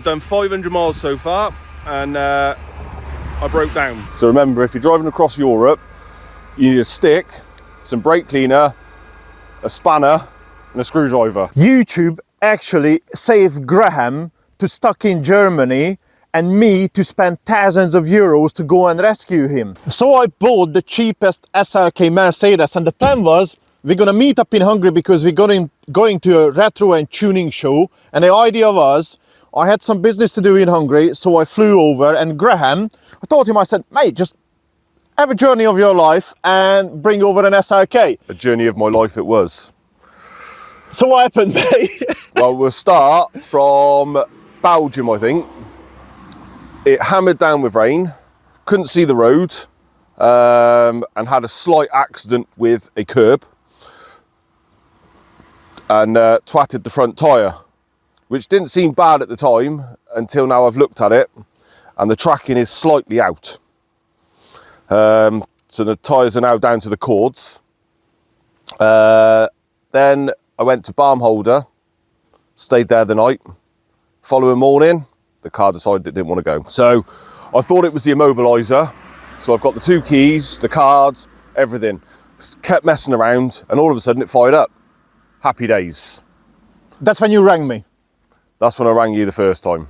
done 500 miles so far, and I broke down. So remember, if you're driving across Europe, you need a stick, some brake cleaner, a spanner, and a screwdriver. YouTube actually saved Graham to stuck in Germany and me to spend thousands of euros to go and rescue him. So I bought the cheapest SLK Mercedes, and the plan was we're gonna meet up in Hungary because we're going to a retro and tuning show, and the idea was I had some business to do in Hungary, so I flew over, and Graham, I told him, I said, mate, just have a journey of your life and bring over an SLK. A journey of my life it was. So what happened, mate? Well, we'll start from Belgium, I think. It hammered down with rain, couldn't see the road, and had a slight accident with a curb and twatted the front tyre, which didn't seem bad at the time until now I've looked at it and the tracking is slightly out. So the tyres are now down to the cords. Then I went to Barmholder, stayed there the night. Following morning, the car decided it didn't want to go. So I thought it was the immobiliser. So I've got the 2 keys, the cards, everything. Kept messing around and all of a sudden it fired up. Happy days. That's when you rang me. That's when I rang you the first time.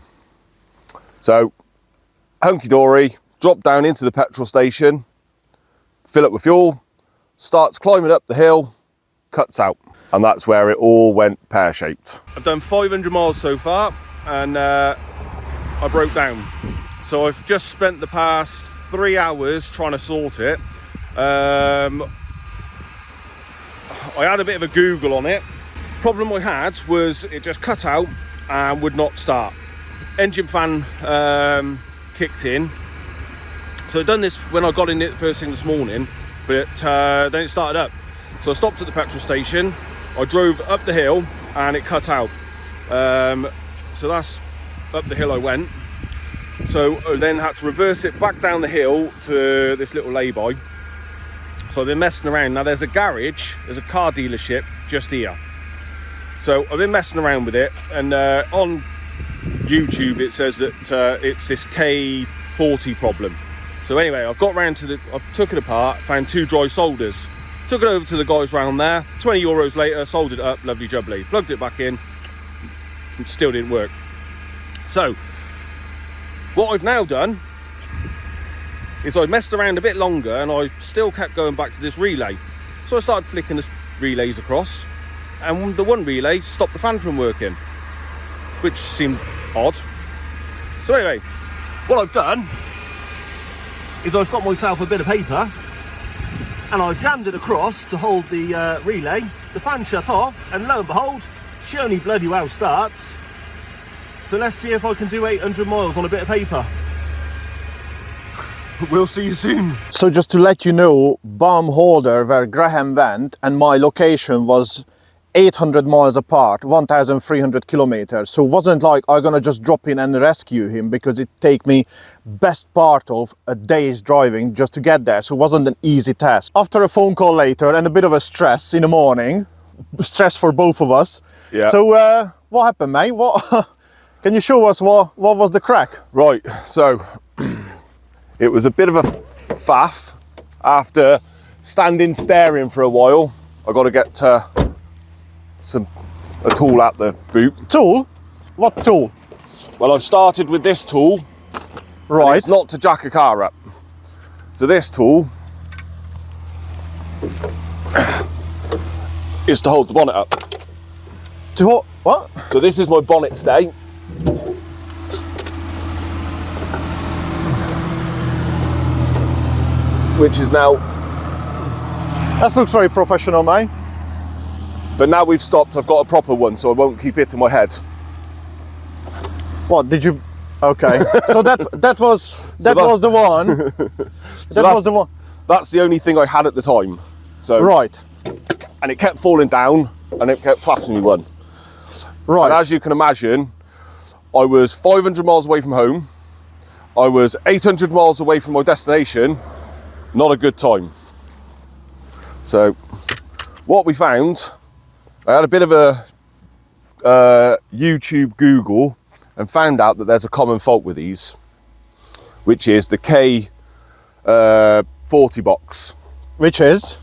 So, hunky-dory, drop down into the petrol station, fill up with fuel, starts climbing up the hill, cuts out. And that's where it all went pear-shaped. I've done 500 miles so far, and I broke down. So I've just spent the past 3 hours trying to sort it. I had a bit of a Google on it. Problem I had was it just cut out and would not start. Engine fan kicked in. So I'd done this when I got in it first thing this morning, but then it started up. So I stopped at the petrol station, I drove up the hill and it cut out. So that's up the hill I went. So I then had to reverse it back down the hill to this little lay-by. So I've been messing around. Now there's a garage, there's a car dealership just here. So I've been messing around with it, and on YouTube it says that it's this K40 problem. So anyway, I've got round to I've took it apart, found 2 dry solders. Took it over to the guys round there, 20 euros later, soldered it up, lovely jubbly. Plugged it back in, it still didn't work. So, what I've now done is I messed around a bit longer and I still kept going back to this relay. So I started flicking the relays across, and the one relay stopped the fan from working, which seemed odd. So anyway, what I've done is I've got myself a bit of paper and I've jammed it across to hold the relay. The fan shut off, and lo and behold, she only bloody well starts. So let's see if I can do 800 miles on a bit of paper. We'll see you soon. So just to let you know, Barmholder, where Graham went, and my location was 800 miles apart, 1,300 kilometers. So it wasn't like I'm gonna just drop in and rescue him, because it take me best part of a day's driving just to get there. So it wasn't an easy task. After a phone call later and a bit of a stress in the morning, stress for both of us. Yeah. So what happened, mate? What? Can you show us what was the crack? Right, so it was a bit of a faff. After standing staring for a while, I got to get a tool at the boot. Tool? What tool? Well, I've started with this tool. Right. It's not to jack a car up. So this tool is to hold the bonnet up. To what? So this is my bonnet stay. Which is now... That looks very professional, mate. But now we've stopped, I've got a proper one, so I won't keep hitting my head. What, did you... Okay. So that was the one. That was the one. That's the only thing I had at the time. So Right. And it kept falling down, and it kept clapping me one. Right. And as you can imagine, I was 500 miles away from home. I was 800 miles away from my destination. Not a good time. So what we found, I had a bit of a YouTube Google, and found out that there's a common fault with these, which is the K40 box, Which is?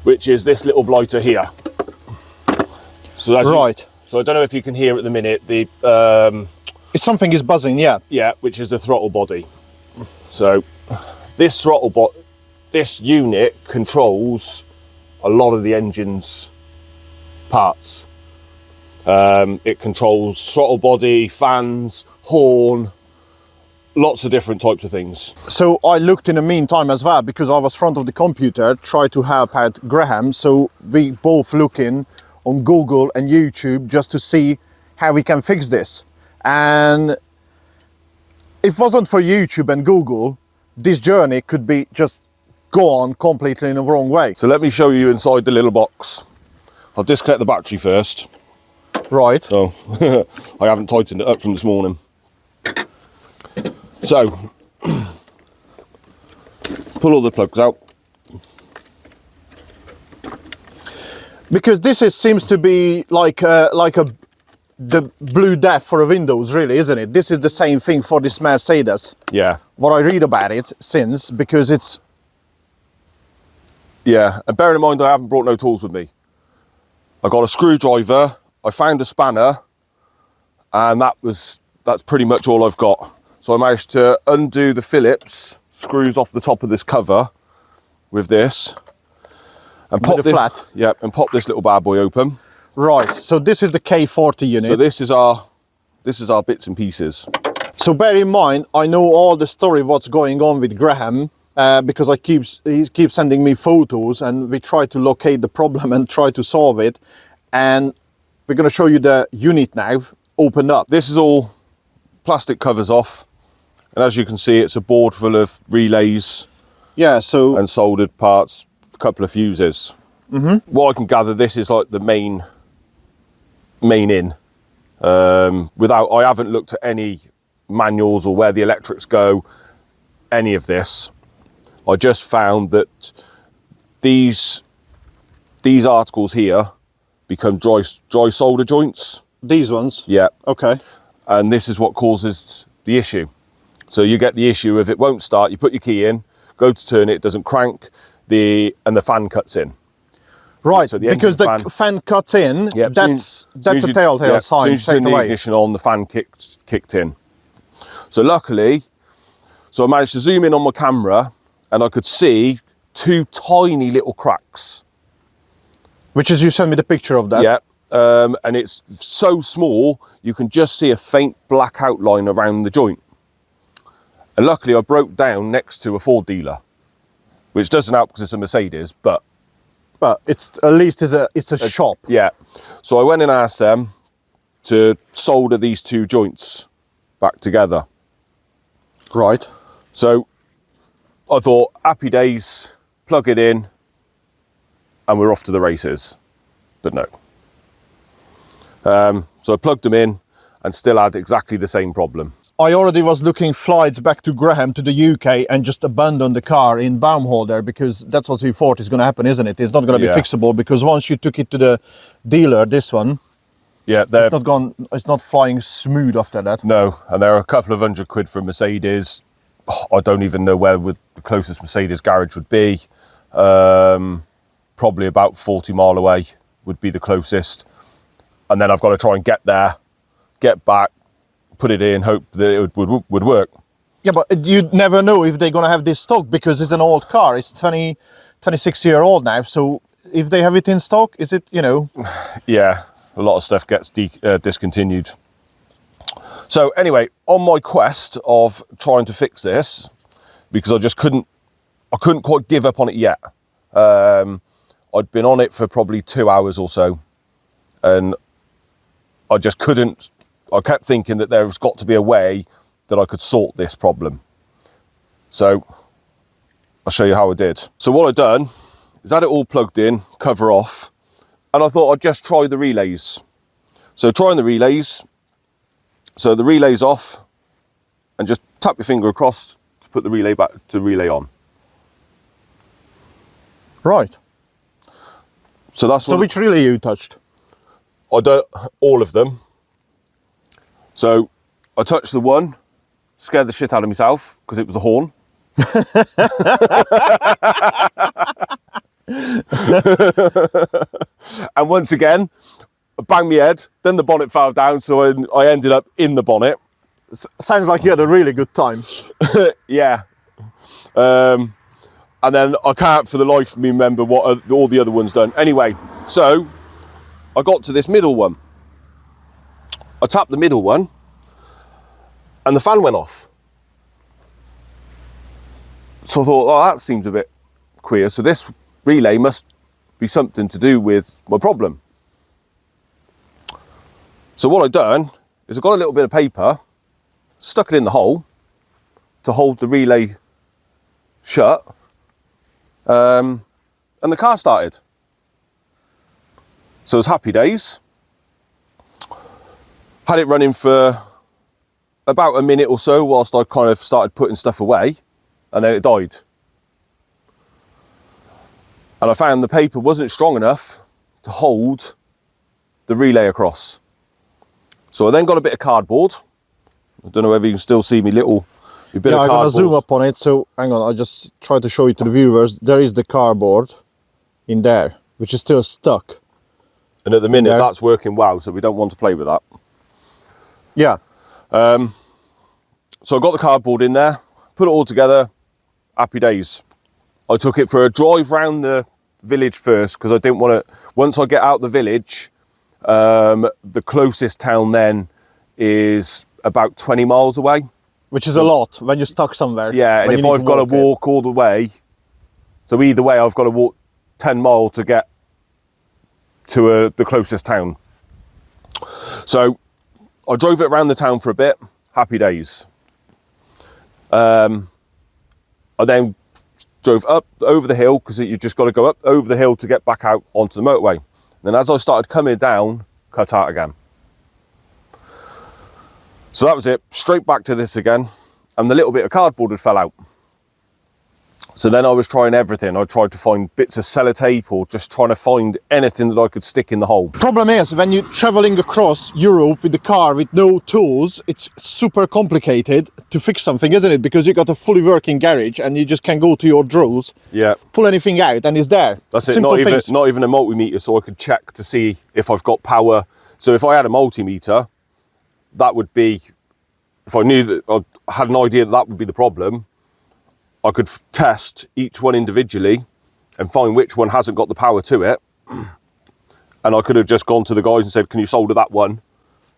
which is this little blighter here. So that's Right. so I don't know if you can hear at the minute the If something is buzzing, yeah. yeah, which is the throttle body. So this this unit controls a lot of the engine's parts. It controls throttle body, fans, horn, lots of different types of things. So I looked in the meantime as well, because I was front of the computer, try to help out Graham. So we both looking on Google and YouTube just to see how we can fix this. And if it wasn't for YouTube and Google, this journey could be just gone completely in the wrong way. So let me show you inside the little box. I'll disconnect the battery first. Right. So I haven't tightened it up from this morning. So pull all the plugs out. Because this seems to be like the blue death for a Windows, really, isn't it? This is the same thing for this Mercedes. Yeah. What I read about it since, because it's... Yeah, and bearing in mind I haven't brought no tools with me. I got a screwdriver, I found a spanner, and that's pretty much all I've got. So I managed to undo the Phillips screws off the top of this cover with this, and pop the flat. Yep, and pop this little bad boy open. Right, so this is the K40 unit. So this is our bits and pieces. So bear in mind, I know all the story what's going on with Graham, because he keeps sending me photos, and we try to locate the problem and try to solve it. And we're going to show you the unit now opened up. This is all plastic covers off, and as you can see, it's a board full of relays, Yeah, so and soldered parts, a couple of fuses. What I can gather, this is like the main in. I haven't looked at any manuals or where the electrics go, any of this. I just found that these articles here become dry solder joints. these ones. Yeah. Okay. And this is what causes the issue. So you get the issue of it won't start, you put your key in, go to turn it, doesn't crank, and the fan cuts in. Right, So the because the engine fan cuts in, Yep, that's a you- telltale yeah, sign As soon as you straight turn the away. ignition on, the fan kicked in. So luckily, I managed to zoom in on my camera and I could see two tiny little cracks. Which is, you sent me the picture of that. Yeah, and it's so small, you can just see a faint black outline around the joint. And luckily I broke down next to a Ford dealer, which doesn't help because it's a Mercedes, but it's at least it's a shop. yeah. So I went and asked them to solder these two joints back together. Right. So I thought, happy days, plug it in, and we're off to the races. But no. So I plugged them in and still had exactly the same problem. I already was looking flights back to Graham to the UK and just abandoned the car in Baumholder, because that's what we thought is going to happen, isn't it? It's not going to be Yeah. fixable, because once you took it to the dealer, this one, Yeah, it's not flying smooth after that. no, and they're a couple of £100 for Mercedes. I don't even know where the closest Mercedes garage would be. Probably about 40 mile away would be the closest. And then I've got to try and get there, get back, put it in, hope that it would work. Yeah, but you never know if they're going to have this stock, because it's an old car. It's 26-year-old now. So if they have it in stock, is it, Yeah, a lot of stuff gets discontinued. So anyway, on my quest of trying to fix this, because I couldn't quite give up on it yet. I'd been on it for probably 2 hours or so, and I just couldn't. I kept thinking that there's got to be a way that I could sort this problem. So I'll show you how I did. So what I've done is had it all plugged in, cover off, and I thought I'd just try the relays. So trying the relays, so the relay's off, and just tap your finger across to put the relay back to relay on. right. So that's So what which relay you touched? I don't, all of them. So I touched the one, scared the shit out of myself because it was the horn. And once again, I banged my head, then the bonnet fell down, so I ended up in the bonnet. Sounds like you had a really good time. Yeah. And then I can't for the life of me remember what all the other ones done. Anyway, so I got to this middle one. I tapped the middle one and the fan went off. So I thought, oh, that seems a bit queer. So this relay must be something to do with my problem. So what I've done is I got a little bit of paper, stuck it in the hole to hold the relay shut, and the car started. So it was happy days. Had it running for about a minute or so whilst I kind of started putting stuff away, and then it died. And I found the paper wasn't strong enough to hold the relay across. So I then got a bit of cardboard. I don't know whether you can still see me little bit of I'm cardboard. gonna zoom up on it. So hang on, I'll just try to show you to the viewers. There is the cardboard in there, which is still stuck. And at the minute, there. that's working well, so we don't want to play with that. Yeah. So I got the cardboard in there, put it all together, happy days. I took it for a drive round the village first, because I didn't want to, once I get out the village, the closest town then is about 20 miles away. Which is a lot when you're stuck somewhere. Yeah, and if I've got to walk all the way, so either way I've got to walk 10 miles to get to the closest town. So I drove it around the town for a bit, happy days. I then drove up over the hill, because you just got to go up over the hill to get back out onto the motorway. Then as I started coming down, cut out again. So that was it, straight back to this again, and the little bit of cardboard had fell out. So then I was trying everything. I tried to find bits of sellotape or just trying to find anything that I could stick in the hole. Problem is, when you're traveling across Europe with the car with no tools, it's super complicated to fix something, isn't it? Because you got a fully working garage and you just can go to your drills, pull anything out, and it's there. That's it, Simple not things. even a multimeter, so I could check to see if I've got power. So if I had a multimeter, that would be, if I knew that I had an idea that that would be the problem, I could test each one individually and find which one hasn't got the power to it. And I could have just gone to the guys and said, can you solder that one?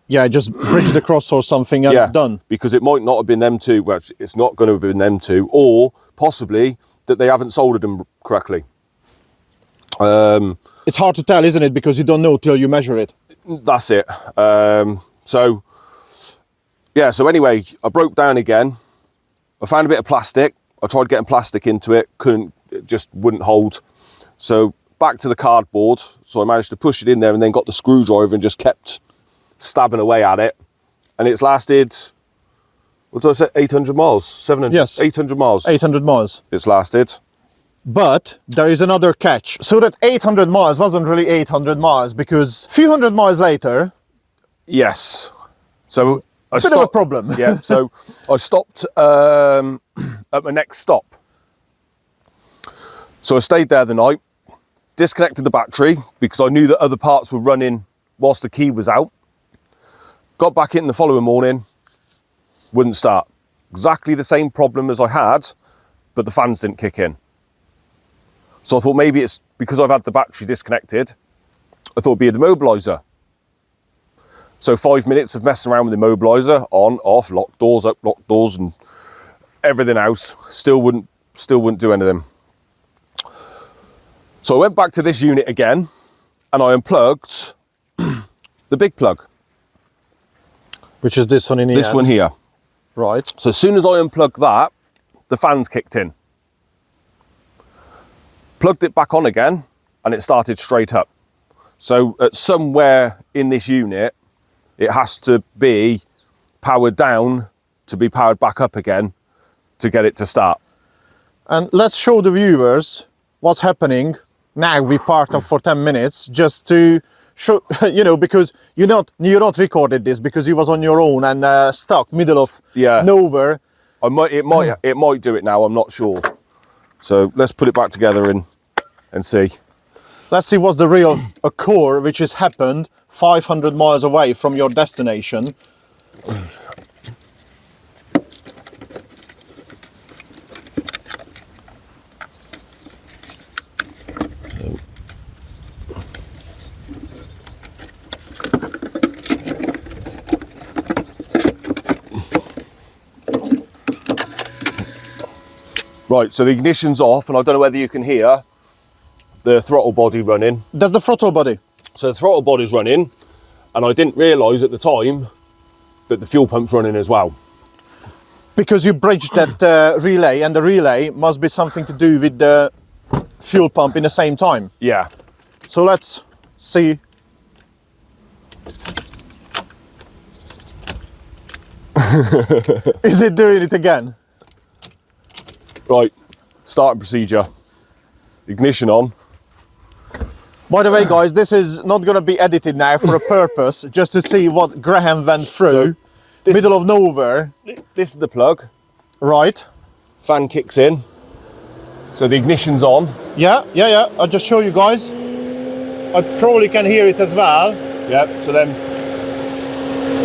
Yeah, just bridge the cross or something and done. Because it might not have been them two, well, it's not going to have been them two, or possibly that they haven't soldered them correctly. It's hard to tell, isn't it? Because you don't know till you measure it. That's it. So anyway, I broke down again. I found a bit of plastic. I tried getting plastic into it, it just wouldn't hold. So back to the cardboard. So I managed to push it in there and then got the screwdriver and just kept stabbing away at it. And it's lasted, what did I say, 800 miles? 700? Yes. 800 miles. 800 miles. It's lasted. But there is another catch. So that 800 miles wasn't really 800 miles, because a few hundred miles later... Yes. So I bit of a problem. Yeah, so I stopped at my next stop. So I stayed there the night, disconnected the battery because I knew that other parts were running whilst the key was out. Got back in the following morning, wouldn't start. Exactly the same problem as I had, but the fans didn't kick in. So I thought maybe it's because I've had the battery disconnected. I thought it'd be a demobiliser. So 5 minutes of messing around with the immobiliser, on, off, lock doors, up, lock doors, and everything else, still wouldn't do anything. So I went back to this unit again, and I unplugged the big plug. Which is this one in here? This one here. Right. So as soon as I unplugged that, the fans kicked in. Plugged it back on again, and it started straight up. So at somewhere in this unit, it has to be powered down to be powered back up again to get it to start. And let's show the viewers what's happening now. We parked up for 10 minutes just to show, you know, because you're not recorded this because you was on your own and stuck middle of nowhere. It might do it now. I'm not sure. So let's put it back together and see. Let's see what's the real occur which has happened 500 miles away from your destination. Right, so the ignition's off, and I don't know whether you can hear the throttle body running. That's the throttle body. So the throttle body's running, and I didn't realise at the time that the fuel pump's running as well. Because you bridged that relay, and the relay must be something to do with the fuel pump in the same time. Yeah. So let's see. Is it doing it again? Right, starting procedure. Ignition on. By the way, guys, this is not going to be edited now for a purpose, just to see what Graham went through. So middle of nowhere. This is the plug. Right. Fan kicks in. So the ignition's on. Yeah. I'll just show you guys. I probably can hear it as well. Yeah, so then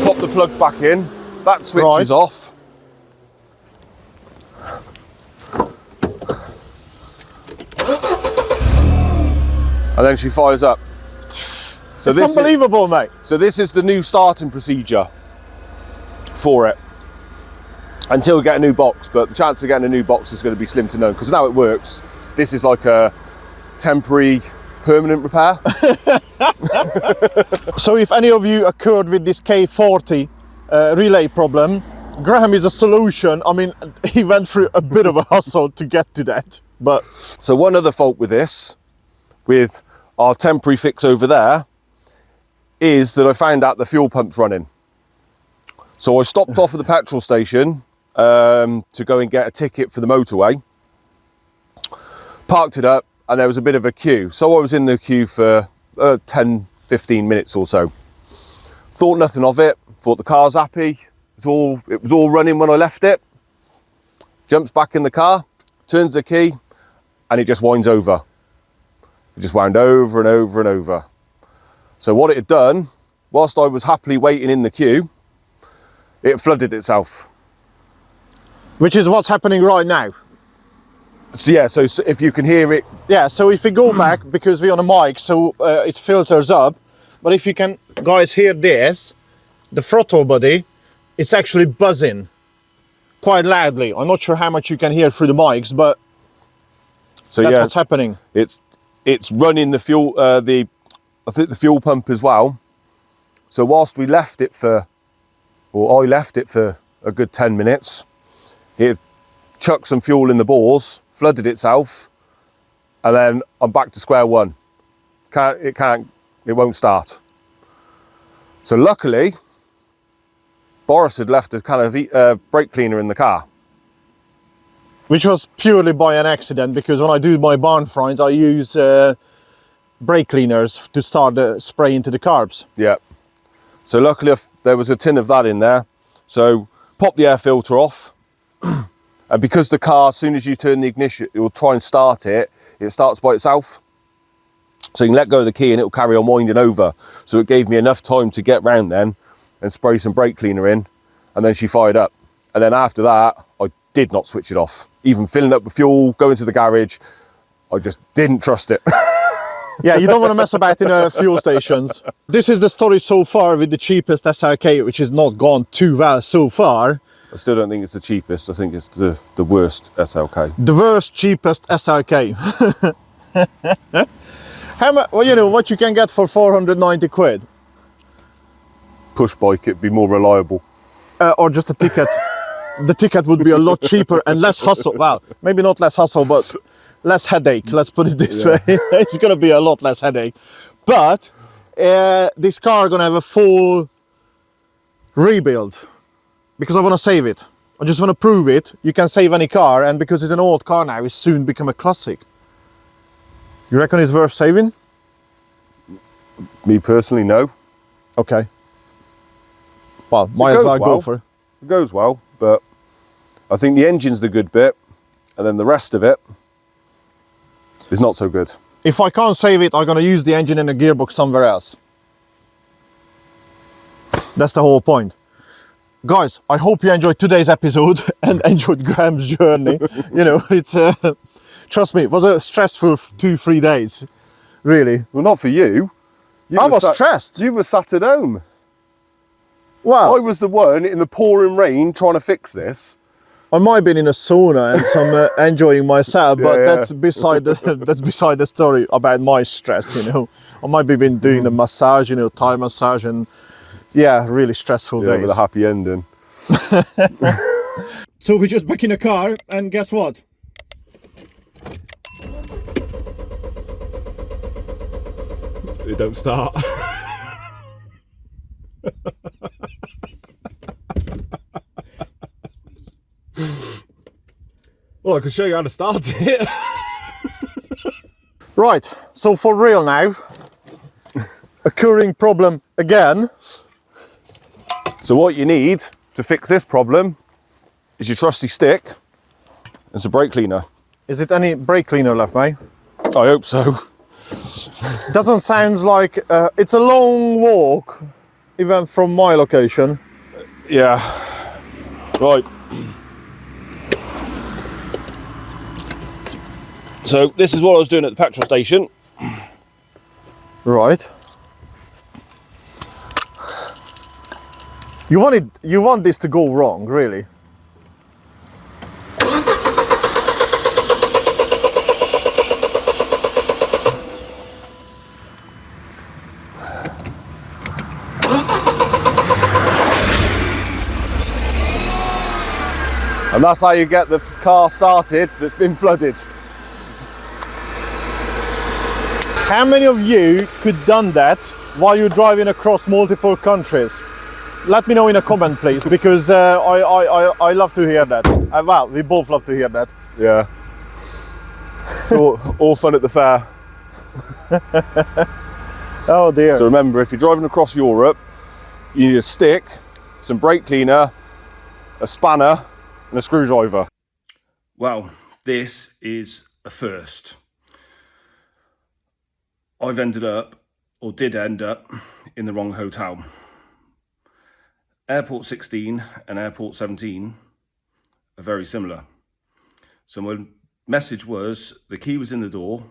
pop the plug back in. That switch is off. And then she fires up. So it's unbelievable, mate. So this is the new starting procedure for it. Until we get a new box, but the chance of getting a new box is going to be slim to none, because now it works. This is like a temporary, permanent repair. So if any of you occurred with this K40 relay problem, Graham is a solution. I mean, he went through a bit of a hustle to get to that. But so one other fault with this, with our temporary fix over there, is that I found out the fuel pump's running. So I stopped off at the petrol station to go and get a ticket for the motorway, parked it up, and there was a bit of a queue. So I was in the queue for 10-15 minutes or so. Thought nothing of it, thought the car's happy, it was all running when I left it. Jumps back in the car, turns the key, and it just winds over. It just wound over and over and over. So what it had done, whilst I was happily waiting in the queue, it flooded itself. Which is what's happening right now. So yeah, so if you can hear it. Yeah, so if we go back, because we're on a mic, so it filters up. But if you can, guys, hear this, the throttle body, it's actually buzzing quite loudly. I'm not sure how much you can hear through the mics, but so that's what's happening. It's running the fuel, I think the fuel pump as well. So whilst we left it for, or I left it for a good 10 minutes, it chucked some fuel in the bores, flooded itself, and then I'm back to square one. It won't start. So luckily, Boris had left a kind of brake cleaner in the car. Which was purely by an accident, because when I do my barn finds, I use brake cleaners to start the spray into the carbs. Yeah. So luckily there was a tin of that in there. So pop the air filter off. And because the car, as soon as you turn the ignition, it will try and start it, it starts by itself. So you can let go of the key and it will carry on winding over. So it gave me enough time to get round then and spray some brake cleaner in. And then she fired up. And then after that, I did not switch it off. Even filling up with fuel, going to the garage, I just didn't trust it. Yeah, you don't want to mess about in fuel stations. This is the story so far with the cheapest SLK, which has not gone too well so far. I still don't think it's the cheapest. I think it's the worst SLK. The worst, cheapest SLK. How much? Well, you know what you can get for 490 quid. Push bike, it'd be more reliable. Or just a ticket. The ticket would be a lot cheaper and less hustle. Well, maybe not less hustle, but less headache. Let's put it this way. It's going to be a lot less headache. But this car going to have a full rebuild because I want to save it. I just want to prove it. You can save any car, and because it's an old car now, it's soon become a classic. You reckon it's worth saving? Me personally, no. Okay. Well, might It as goes well go well. for it. It goes well, but I think the engine's the good bit, and then the rest of it is not so good. If I can't save it, I'm gonna use the engine and the gearbox somewhere else. That's the whole point. Guys, I hope you enjoyed today's episode and enjoyed Graham's journey. You know, it's trust me, it was a stressful 2-3 days, really. Well, not for you. I was stressed. You were sat at home. Well, I was the one in the pouring rain trying to fix this. I might have been in a sauna and some enjoying myself, but Yeah. that's beside the story about my stress. You know, I might have been doing the massage, you know, Thai massage, and yeah, really stressful Yeah, days. with a happy ending. So we're just back in the car, and guess what? It don't start. Well, I can show you how to start it. Right, so for real now, occurring problem again. So what you need to fix this problem is your trusty stick and some brake cleaner. Is it any brake cleaner left, mate? I hope so. Doesn't sound like it's a long walk, even from my location. Yeah. Right. So this is what I was doing at the petrol station. Right. You want this to go wrong, really? And that's how you get the car started that's been flooded. How many of you could done that while you're driving across multiple countries? Let me know in a comment, please, because I love to hear that. Well, we both love to hear that. Yeah. So all fun at the fair. Oh dear. So remember, if you're driving across Europe, you need a stick, some brake cleaner, a spanner, and a screwdriver. Well, this is a first. I've ended up, or did end up, in the wrong hotel. Airport 16 and Airport 17 are very similar. So my message was, the key was in the door,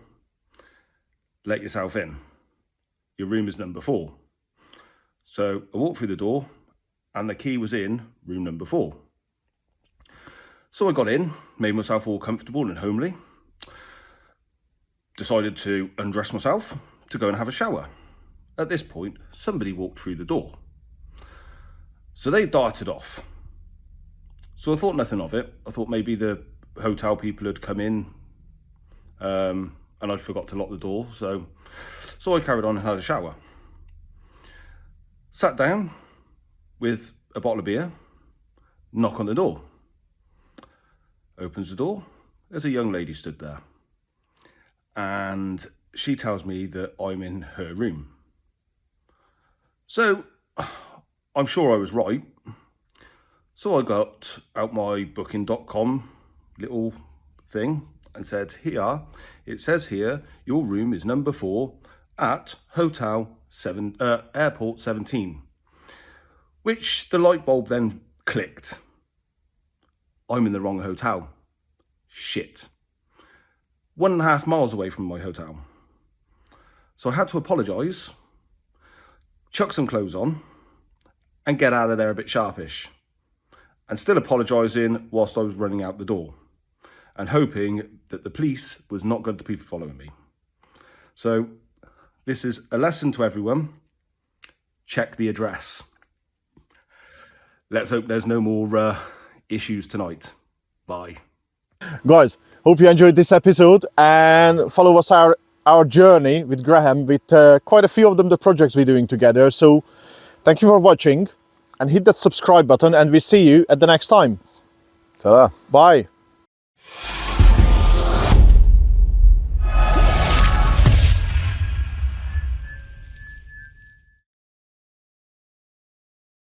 let yourself in. Your room is number 4. So I walked through the door and the key was in room number 4. So I got in, made myself all comfortable and homely, decided to undress myself to go and have a shower. At this point, somebody walked through the door. So they darted off. So I thought nothing of it. I thought maybe the hotel people had come in and I'd forgot to lock the door. So I carried on and had a shower. Sat down with a bottle of beer, knock on the door. Opens the door, there's a young lady stood there. And she tells me that I'm in her room. So I'm sure I was right. So I got out my booking.com little thing and said, here, it says here, your room is number 4 at Airport 17. Which the light bulb then clicked. I'm in the wrong hotel. Shit. 1.5 miles away from my hotel. So I had to apologise, chuck some clothes on, and get out of there a bit sharpish. And still apologising whilst I was running out the door, and hoping that the police was not going to be following me. So this is a lesson to everyone. Check the address. Let's hope there's no more issues tonight. Bye. Guys, hope you enjoyed this episode and follow us our journey with Graham, with quite a few of them the projects we're doing together. So thank you for watching and hit that subscribe button, and we see you at the next time. Ta-da. Bye.